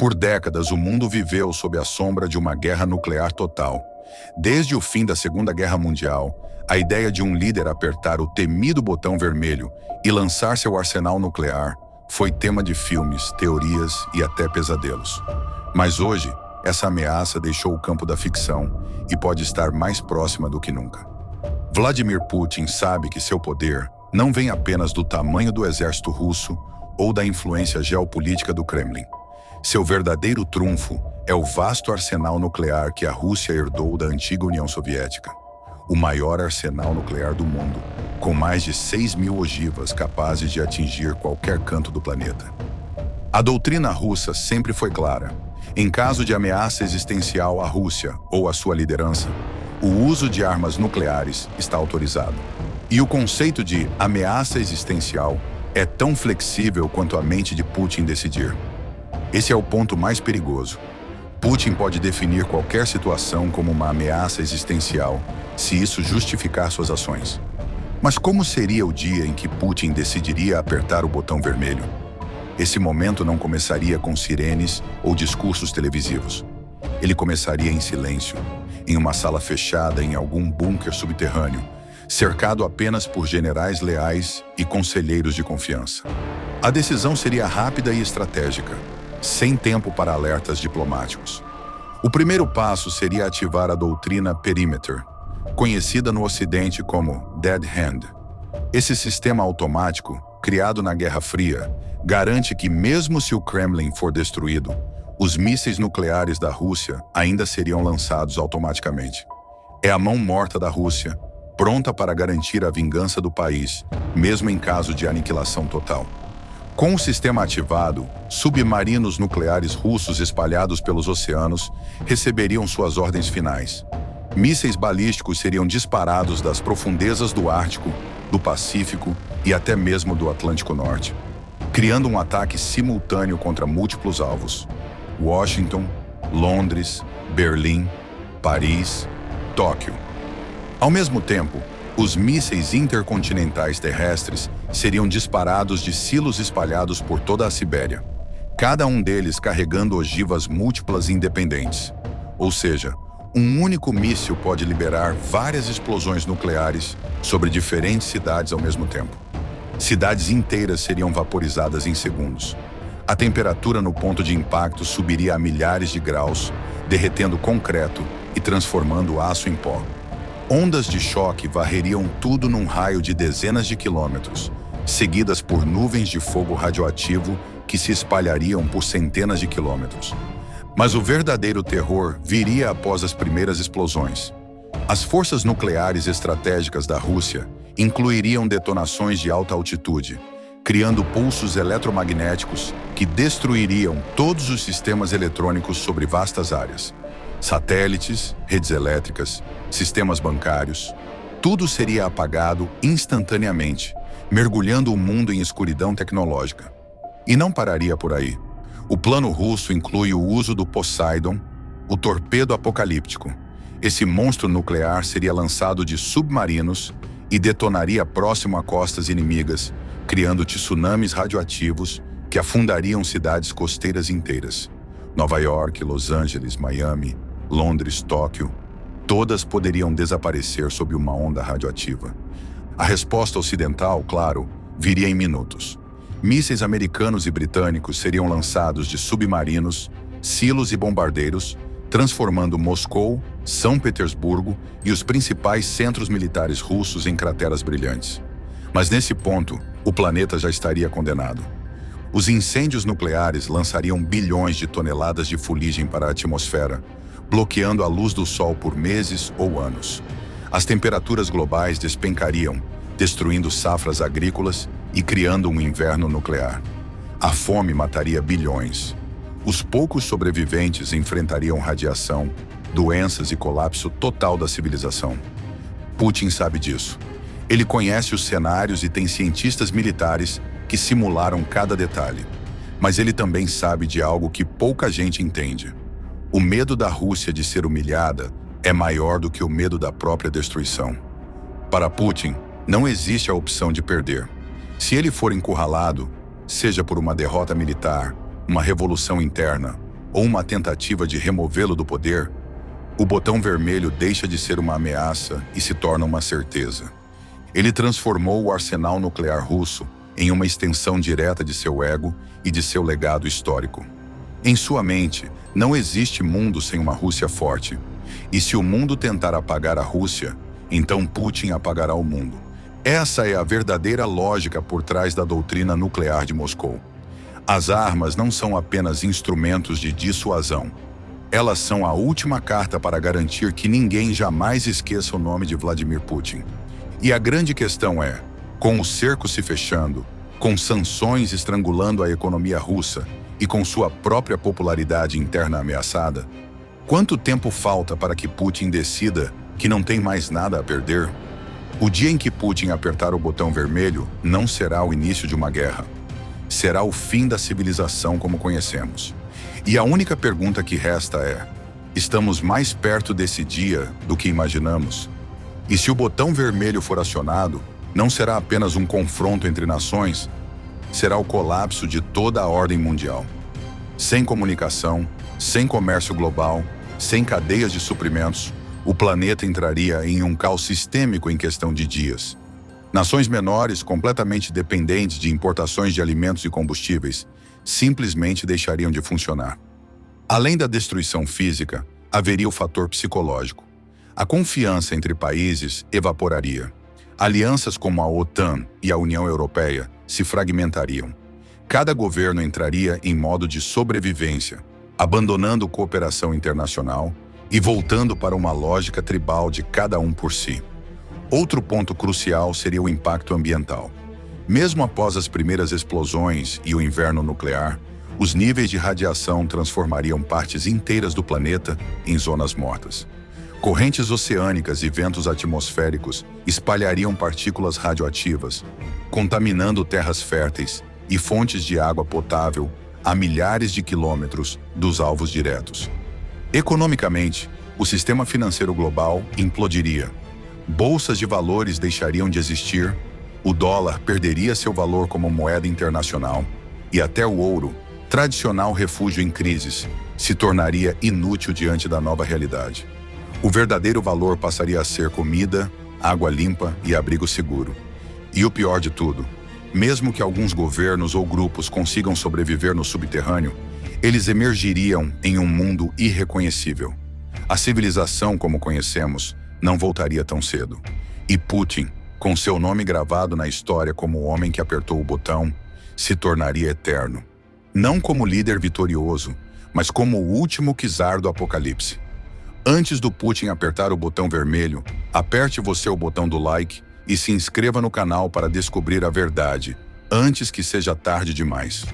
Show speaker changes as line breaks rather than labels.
Por décadas, o mundo viveu sob a sombra de uma guerra nuclear total. Desde o fim da Segunda Guerra Mundial, a ideia de um líder apertar o temido botão vermelho e lançar seu arsenal nuclear foi tema de filmes, teorias e até pesadelos. Mas hoje, essa ameaça deixou o campo da ficção e pode estar mais próxima do que nunca. Vladimir Putin sabe que seu poder não vem apenas do tamanho do exército russo ou da influência geopolítica do Kremlin. Seu verdadeiro trunfo é o vasto arsenal nuclear que a Rússia herdou da antiga União Soviética. O maior arsenal nuclear do mundo, com mais de 6.000 ogivas capazes de atingir qualquer canto do planeta. A doutrina russa sempre foi clara. Em caso de ameaça existencial à Rússia ou à sua liderança, o uso de armas nucleares está autorizado. E o conceito de ameaça existencial é tão flexível quanto a mente de Putin decidir. Esse é o ponto mais perigoso. Putin pode definir qualquer situação como uma ameaça existencial, se isso justificar suas ações. Mas como seria o dia em que Putin decidiria apertar o botão vermelho? Esse momento não começaria com sirenes ou discursos televisivos. Ele começaria em silêncio, em uma sala fechada em algum bunker subterrâneo, cercado apenas por generais leais e conselheiros de confiança. A decisão seria rápida e estratégica, sem tempo para alertas diplomáticos. O primeiro passo seria ativar a doutrina Perimeter, conhecida no Ocidente como Dead Hand. Esse sistema automático, criado na Guerra Fria, garante que mesmo se o Kremlin for destruído, os mísseis nucleares da Rússia ainda seriam lançados automaticamente. É a mão morta da Rússia, pronta para garantir a vingança do país, mesmo em caso de aniquilação total. Com o sistema ativado, submarinos nucleares russos espalhados pelos oceanos receberiam suas ordens finais. Mísseis balísticos seriam disparados das profundezas do Ártico, do Pacífico e até mesmo do Atlântico Norte, criando um ataque simultâneo contra múltiplos alvos: Washington, Londres, Berlim, Paris, Tóquio. Ao mesmo tempo, os mísseis intercontinentais terrestres seriam disparados de silos espalhados por toda a Sibéria, cada um deles carregando ogivas múltiplas independentes. Ou seja, um único míssil pode liberar várias explosões nucleares sobre diferentes cidades ao mesmo tempo. Cidades inteiras seriam vaporizadas em segundos. A temperatura no ponto de impacto subiria a milhares de graus, derretendo concreto e transformando aço em pó. Ondas de choque varreriam tudo num raio de dezenas de quilômetros, seguidas por nuvens de fogo radioativo que se espalhariam por centenas de quilômetros. Mas o verdadeiro terror viria após as primeiras explosões. As forças nucleares estratégicas da Rússia incluiriam detonações de alta altitude, criando pulsos eletromagnéticos que destruiriam todos os sistemas eletrônicos sobre vastas áreas. Satélites, redes elétricas, sistemas bancários, tudo seria apagado instantaneamente, mergulhando o mundo em escuridão tecnológica. E não pararia por aí. O plano russo inclui o uso do Poseidon, o torpedo apocalíptico. Esse monstro nuclear seria lançado de submarinos e detonaria próximo a costas inimigas, criando tsunamis radioativos que afundariam cidades costeiras inteiras. Nova York, Los Angeles, Miami, Londres, Tóquio, todas poderiam desaparecer sob uma onda radioativa. A resposta ocidental, claro, viria em minutos. Mísseis americanos e britânicos seriam lançados de submarinos, silos e bombardeiros, transformando Moscou, São Petersburgo e os principais centros militares russos em crateras brilhantes. Mas nesse ponto, o planeta já estaria condenado. Os incêndios nucleares lançariam bilhões de toneladas de fuligem para a atmosfera, bloqueando a luz do Sol por meses ou anos. As temperaturas globais despencariam, destruindo safras agrícolas e criando um inverno nuclear. A fome mataria bilhões. Os poucos sobreviventes enfrentariam radiação, doenças e colapso total da civilização. Putin sabe disso. Ele conhece os cenários e tem cientistas militares que simularam cada detalhe. Mas ele também sabe de algo que pouca gente entende. O medo da Rússia de ser humilhada é maior do que o medo da própria destruição. Para Putin, não existe a opção de perder. Se ele for encurralado, seja por uma derrota militar, uma revolução interna ou uma tentativa de removê-lo do poder, o botão vermelho deixa de ser uma ameaça e se torna uma certeza. Ele transformou o arsenal nuclear russo em uma extensão direta de seu ego e de seu legado histórico. Em sua mente, não existe mundo sem uma Rússia forte. E se o mundo tentar apagar a Rússia, então Putin apagará o mundo. Essa é a verdadeira lógica por trás da doutrina nuclear de Moscou. As armas não são apenas instrumentos de dissuasão. Elas são a última carta para garantir que ninguém jamais esqueça o nome de Vladimir Putin. E a grande questão é, com o cerco se fechando, com sanções estrangulando a economia russa e com sua própria popularidade interna ameaçada, quanto tempo falta para que Putin decida que não tem mais nada a perder? O dia em que Putin apertar o botão vermelho não será o início de uma guerra. Será o fim da civilização como conhecemos. E a única pergunta que resta é: estamos mais perto desse dia do que imaginamos? E se o botão vermelho for acionado, não será apenas um confronto entre nações, será o colapso de toda a ordem mundial. Sem comunicação, sem comércio global, sem cadeias de suprimentos, o planeta entraria em um caos sistêmico em questão de dias. Nações menores, completamente dependentes de importações de alimentos e combustíveis, simplesmente deixariam de funcionar. Além da destruição física, haveria o fator psicológico. A confiança entre países evaporaria. Alianças como a OTAN e a União Europeia se fragmentariam. Cada governo entraria em modo de sobrevivência, abandonando cooperação internacional e voltando para uma lógica tribal de cada um por si. Outro ponto crucial seria o impacto ambiental. Mesmo após as primeiras explosões e o inverno nuclear, os níveis de radiação transformariam partes inteiras do planeta em zonas mortas. Correntes oceânicas e ventos atmosféricos espalhariam partículas radioativas, contaminando terras férteis e fontes de água potável a milhares de quilômetros dos alvos diretos. Economicamente, o sistema financeiro global implodiria. Bolsas de valores deixariam de existir, o dólar perderia seu valor como moeda internacional e até o ouro, tradicional refúgio em crises, se tornaria inútil diante da nova realidade. O verdadeiro valor passaria a ser comida, água limpa e abrigo seguro. E o pior de tudo, mesmo que alguns governos ou grupos consigam sobreviver no subterrâneo, eles emergiriam em um mundo irreconhecível. A civilização como conhecemos não voltaria tão cedo. E Putin, com seu nome gravado na história como o homem que apertou o botão, se tornaria eterno. Não como líder vitorioso, mas como o último czar do apocalipse. Antes do Putin apertar o botão vermelho, aperte você o botão do like e se inscreva no canal para descobrir a verdade, antes que seja tarde demais.